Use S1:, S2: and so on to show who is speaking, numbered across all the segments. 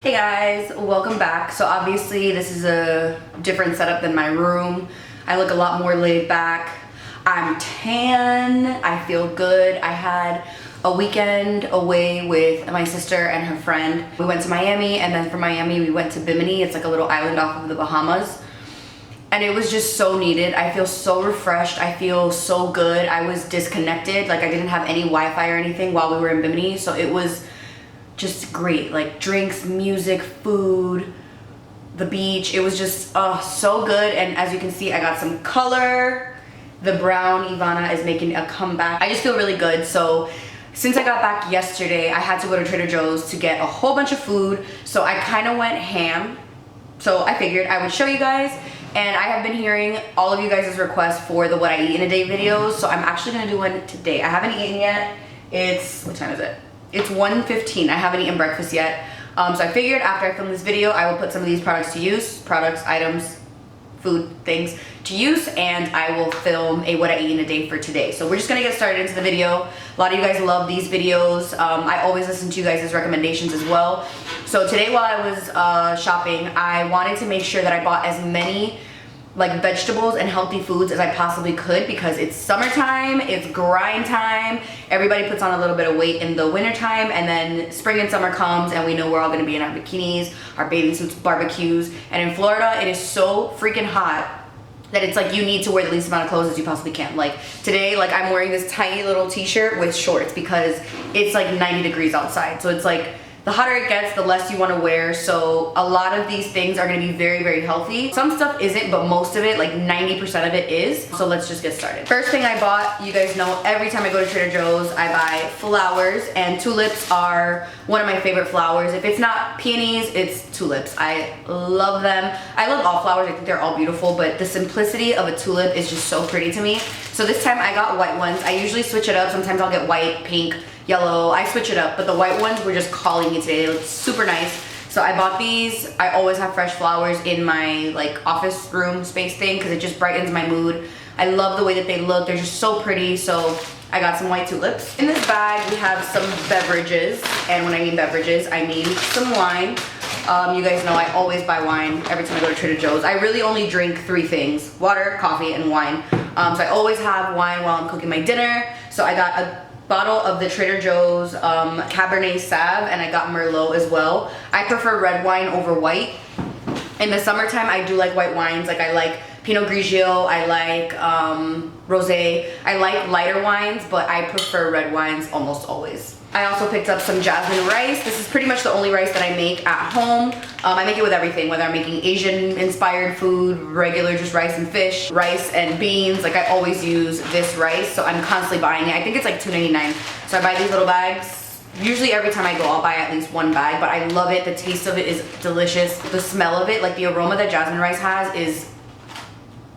S1: Hey guys, welcome back. So obviously this is a different setup than my room. I look a lot more laid back. I'm tan, I feel good. I had a weekend away with my sister and her friend. We went to Miami, and then from Miami we went to Bimini. It's like a little island off of the Bahamas. And it was just so needed. I feel so refreshed. I feel so good. I was disconnected. Like I didn't have any Wi-Fi or anything while we were in Bimini. So it was just great, like drinks, music, food, the beach. It was just so good. And as you can see, I got some color. The brown Ivana is making a comeback. I just feel really good. So since I got back yesterday, I had to go to Trader Joe's to get a whole bunch of food. So I kind of went ham. So I figured I would show you guys. And I have been hearing all of you guys' requests for the what I eat in a day videos. So I'm actually gonna do one today. I haven't eaten yet. What time is it? It's 1:15. I haven't eaten breakfast yet. So I figured after I film this video, I will put some of these products to use, items, food, things to use, and I will film a what I eat in a day for today. So we're just gonna get started into the video. A lot of you guys love these videos. I always listen to you guys' recommendations as well. So today while I was shopping, I wanted to make sure that I bought as many like vegetables and healthy foods as I possibly could, because it's summertime, it's grind time. Everybody puts on a little bit of weight in the winter time, and then spring and summer comes and we know we're all gonna be in our bikinis, our bathing suits, barbecues. And in Florida, it is so freaking hot that it's like you need to wear the least amount of clothes as you possibly can. Like today, like I'm wearing this tiny little t-shirt with shorts because it's like 90 degrees outside. So it's like, the hotter it gets, the less you want to wear. So a lot of these things are going to be very, very healthy. Some stuff isn't, but most of it, like 90% of it is. So let's just get started. First thing I bought, you guys know every time I go to Trader Joe's, I buy flowers, and tulips are one of my favorite flowers. If it's not peonies, it's tulips. I love them. I love all flowers. I think they're all beautiful, but the simplicity of a tulip is just so pretty to me. So this time I got white ones. I usually switch it up. Sometimes I'll get white, pink, yellow. I switch it up, but the white ones were just calling me today. They look super nice. So I bought these. I always have fresh flowers in my like office room space thing because it just brightens my mood. I love the way that they look. They're just so pretty. So I got some white tulips. In this bag, we have some beverages. And when I mean beverages, I mean some wine. You guys know I always buy wine every time I go to Trader Joe's. I really only drink 3 things: water, coffee, and wine. So I always have wine while I'm cooking my dinner. So I got a bottle of the Trader Joe's Cabernet Sauv, and I got Merlot as well. I prefer red wine over white. In the summertime, I do like white wines. Like I like Pinot Grigio, I like Rosé. I like lighter wines, but I prefer red wines almost always. I also picked up some jasmine rice. This is pretty much the only rice that I make at home. I make it with everything, whether I'm making Asian inspired food, regular just rice and fish, rice and beans. Like I always use this rice, so I'm constantly buying it. I think it's like $2.99. So I buy these little bags. Usually every time I go, I'll buy at least 1 bag, but I love it. The taste of it is delicious. The smell of it, like the aroma that jasmine rice has, is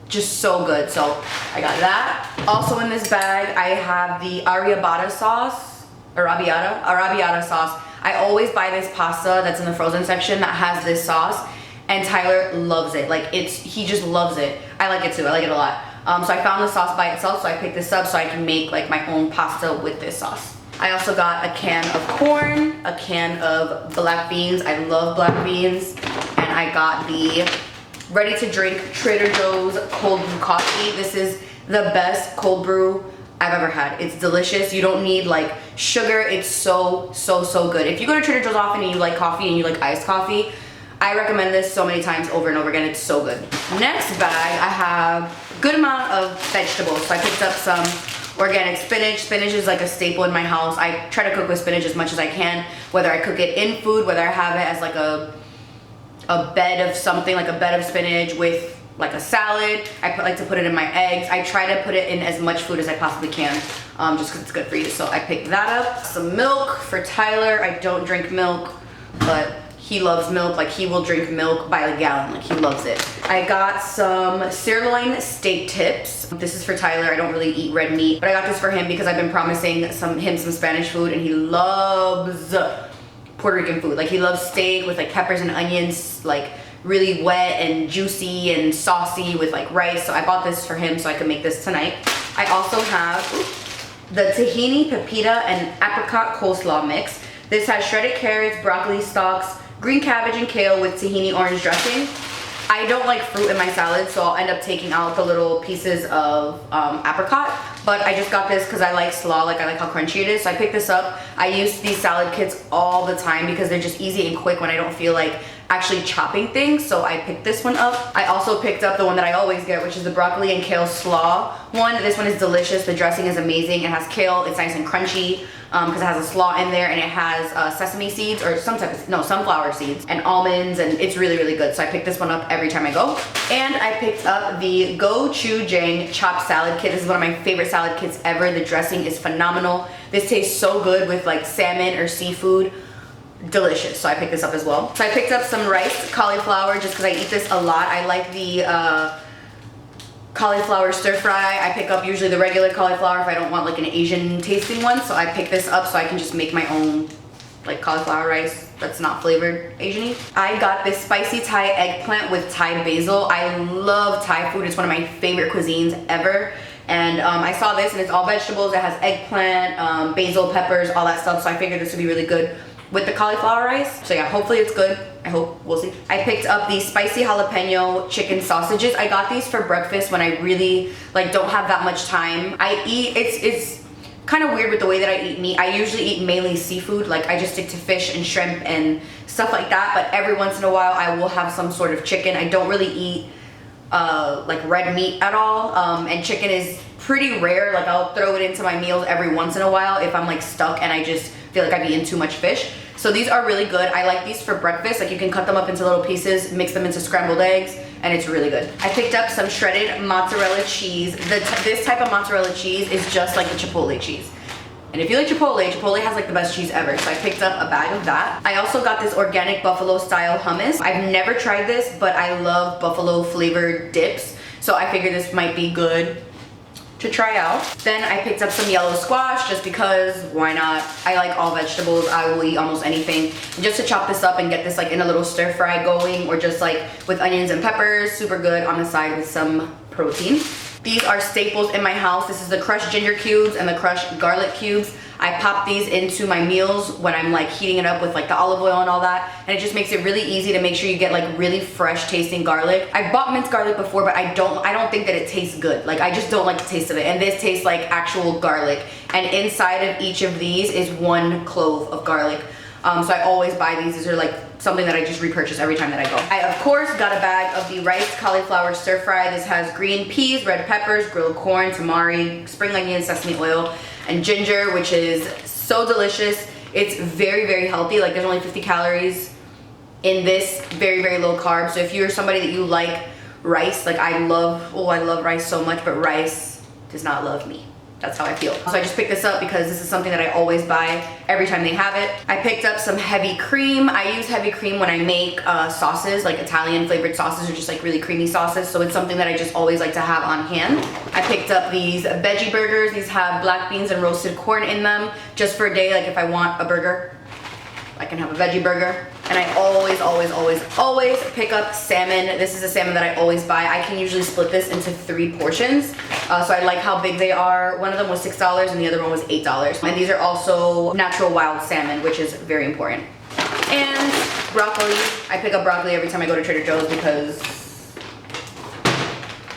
S1: just so good. So I got that. Also in this bag, I have the arrabbiata sauce. Arrabbiata sauce. I always buy this pasta that's in the frozen section that has this sauce, and Tyler loves it. Like he just loves it. I like it too. I like it a lot. So I found the sauce by itself, so I picked this up so I can make like my own pasta with this sauce. I also got a can of corn, a can of black beans. I love black beans. And I got the ready to drink Trader Joe's cold brew coffee. This is the best cold brew I've ever had. It's delicious. You don't need like sugar. It's so good. If you go to Trader Joe's often and you like coffee and you like iced coffee, I recommend this so many times over and over again. It's so good. Next bag, I have a good amount of vegetables. So I picked up some organic spinach. Spinach is like a staple in my house. I try to cook with spinach as much as I can, whether I cook it in food, whether I have it as like a bed of something, like a bed of spinach with like a salad. I like to put it in my eggs. I try to put it in as much food as I possibly can, just because it's good for you. So I picked that up. Some milk for Tyler. I don't drink milk, but he loves milk. Like he will drink milk by the gallon. Like he loves it. I got some sirloin steak tips. This is for Tyler. I don't really eat red meat, but I got this for him because I've been promising him some Spanish food, and he loves Puerto Rican food. Like he loves steak with like peppers and onions, like really wet and juicy and saucy with like rice. So I bought this for him so I could make this tonight. I also have the tahini, pepita, and apricot coleslaw mix. This has shredded carrots, broccoli stalks, green cabbage and kale with tahini orange dressing. I don't like fruit in my salad, so I'll end up taking out the little pieces of apricot. But I just got this because I like slaw, like I like how crunchy it is. So I picked this up. I use these salad kits all the time because they're just easy and quick when I don't feel like actually chopping things. So I picked this one up. I also picked up the one that I always get, which is the broccoli and kale slaw one. This one is delicious. The dressing is amazing. It has kale. It's nice and crunchy because it has a slaw in there, and it has sesame seeds or some type of, no, sunflower seeds and almonds, and it's really, really good. So I pick this one up every time I go. And I picked up the gochujang chopped salad kit. This is one of my favorite salad kits ever. The dressing is phenomenal. This tastes so good with like salmon or seafood. Delicious. So I picked this up as well. So I picked up some rice cauliflower just because I eat this a lot. I like the cauliflower stir fry. I pick up usually the regular cauliflower if I don't want like an Asian tasting one. So I pick this up so I can just make my own like cauliflower rice that's not flavored Asian-y. I got this spicy Thai eggplant with Thai basil. I love Thai food. It's one of my favorite cuisines ever. And I saw this and it's all vegetables. It has eggplant, basil, peppers, all that stuff. So I figured this would be really good with the cauliflower rice. So yeah, hopefully it's good. I hope, we'll see. I picked up the spicy jalapeno chicken sausages. I got these for breakfast when I really like don't have that much time. I eat, it's kind of weird with the way that I eat meat. I usually eat mainly seafood. Like I just stick to fish and shrimp and stuff like that. But every once in a while I will have some sort of chicken. I don't really eat like red meat at all. And chicken is pretty rare. Like I'll throw it into my meals every once in a while if I'm like stuck and I just feel like I've eaten too much fish. So these are really good. I like these for breakfast. Like you can cut them up into little pieces, mix them into scrambled eggs, and it's really good. I picked up some shredded mozzarella cheese. This type of mozzarella cheese is just like the Chipotle cheese. And if you like Chipotle has like the best cheese ever. So I picked up a bag of that. I also got this organic buffalo style hummus. I've never tried this, but I love buffalo flavored dips. So I figured this might be good to try out. Then I picked up some yellow squash just because, why not? I like all vegetables. I will eat almost anything. And just to chop this up and get this like in a little stir fry going, or just like with onions and peppers, super good on the side with some protein. These are staples in my house. This is the crushed ginger cubes and the crushed garlic cubes. I pop these into my meals when I'm like heating it up with like the olive oil and all that, and it just makes it really easy to make sure you get like really fresh tasting garlic. I've bought minced garlic before, but I don't think that it tastes good. Like I just don't like the taste of it, and this tastes like actual garlic. And inside of each of these is 1 clove of garlic. So I always buy these. These are like something that I just repurchase every time that I go. I of course got a bag of the rice cauliflower stir fry. This has green peas, red peppers, grilled corn, tamari, spring onions, sesame oil, and ginger, which is so delicious. It's very, very healthy. Like there's only 50 calories in this, very, very low carb. So if you're somebody that you like rice, like I love rice so much, but rice does not love me. That's how I feel. So I just picked this up because this is something that I always buy every time they have it. I picked up some heavy cream. I use heavy cream when I make sauces, like Italian flavored sauces or just like really creamy sauces. So it's something that I just always like to have on hand. I picked up these veggie burgers. These have black beans and roasted corn in them just for a day. Like if I want a burger, I can have a veggie burger. And I always pick up salmon. This is a salmon that I always buy. I can usually split this into 3 portions. So I like how big they are. One of them was $6 and the other one was $8. And these are also natural wild salmon, which is very important. And broccoli. I pick up broccoli every time I go to Trader Joe's because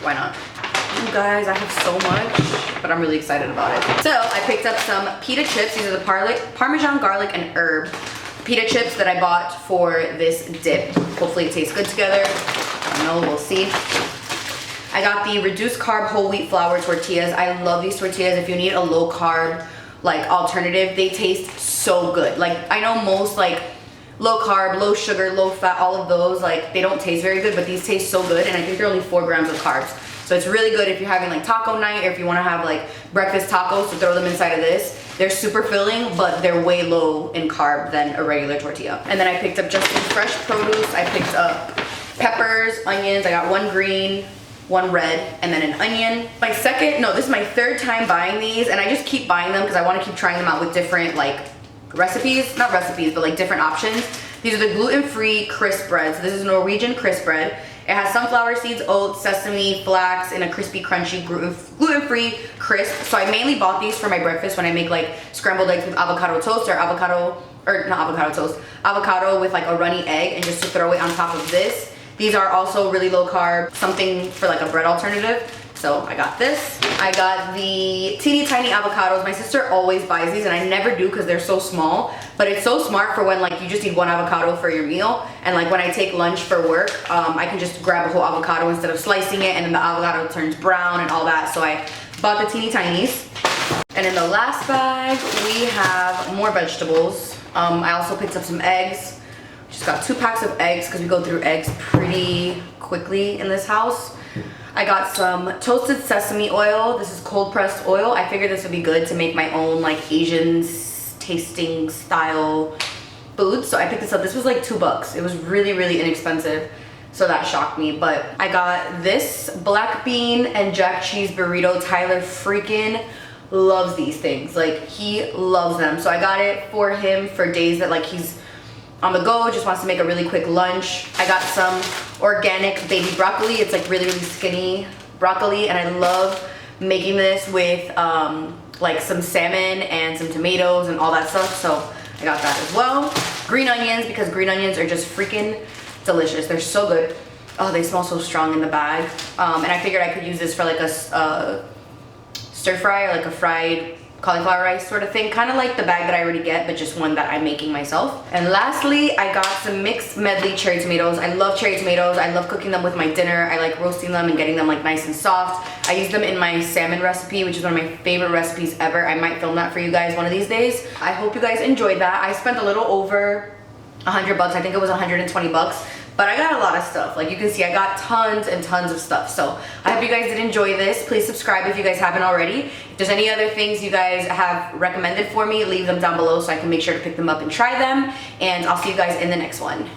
S1: why not? You guys, I have so much, but I'm really excited about it. So I picked up some pita chips. These are the Parmesan garlic and herb pita chips that I bought for this dip. Hopefully it tastes good together. I don't know, we'll see. I got the reduced carb whole wheat flour tortillas. I love these tortillas. If you need a low carb like alternative, they taste so good. Like I know most like low carb, low sugar, low fat, all of those, like they don't taste very good, but these taste so good, and I think they're only 4 grams of carbs. So it's really good if you're having like taco night, or if you want to have like breakfast tacos to throw them inside of this. They're super filling, but they're way low in carb than a regular tortilla. And then I picked up just some fresh produce. I picked up peppers, onions. I got 1 green, 1 red, and then an onion. This is my 3rd time buying these, and I just keep buying them because I want to keep trying them out with different like recipes, not recipes, but like different options. These are the gluten-free crisp breads. This is Norwegian crisp bread. It has sunflower seeds, oats, sesame, flax, and a crispy, crunchy, gluten-free crisp. So I mainly bought these for my breakfast when I make like scrambled eggs with avocado toast or avocado or not avocado toast, avocado with like a runny egg, and just to throw it on top of this. These are also really low carb, something for like a bread alternative. So I got this. I got the teeny tiny avocados. My sister always buys these and I never do because they're so small, but it's so smart for when like you just need one avocado for your meal. And like when I take lunch for work, I can just grab a whole avocado instead of slicing it, and then the avocado turns brown and all that. So I bought the teeny tinies. And in the last bag, we have more vegetables. I also picked up some eggs. Just got 2 packs of eggs because we go through eggs pretty quickly in this house. I got some toasted sesame oil. This is cold pressed oil. I figured this would be good to make my own like Asian tasting style food. So I picked this up. This was like $2. It was really, really inexpensive. So that shocked me. But I got this black bean and jack cheese burrito. Tyler freaking loves these things. Like he loves them. So I got it for him for days that like he's on the go, just wants to make a really quick lunch. I got some organic baby broccoli. It's like really, really skinny broccoli, and I love making this with like some salmon and some tomatoes and all that stuff. So I got that as well. Green onions, because green onions are just freaking delicious. They're so good. Oh, they smell so strong in the bag. And I figured I could use this for like a stir fry or like a fried cauliflower rice sort of thing, kind of like the bag that I already get, but just one that I'm making myself. And lastly, I got some mixed medley cherry tomatoes. I love cherry tomatoes. I love cooking them with my dinner. I like roasting them and getting them like nice and soft. I use them in my salmon recipe, which is one of my favorite recipes ever. I might film that for you guys one of these days. I hope you guys enjoyed that. I spent a little over $100. I think it was $120. But I got a lot of stuff. Like you can see, I got tons and tons of stuff. So I hope you guys did enjoy this. Please subscribe if you guys haven't already. If there's any other things you guys have recommended for me, leave them down below so I can make sure to pick them up and try them. And I'll see you guys in the next one.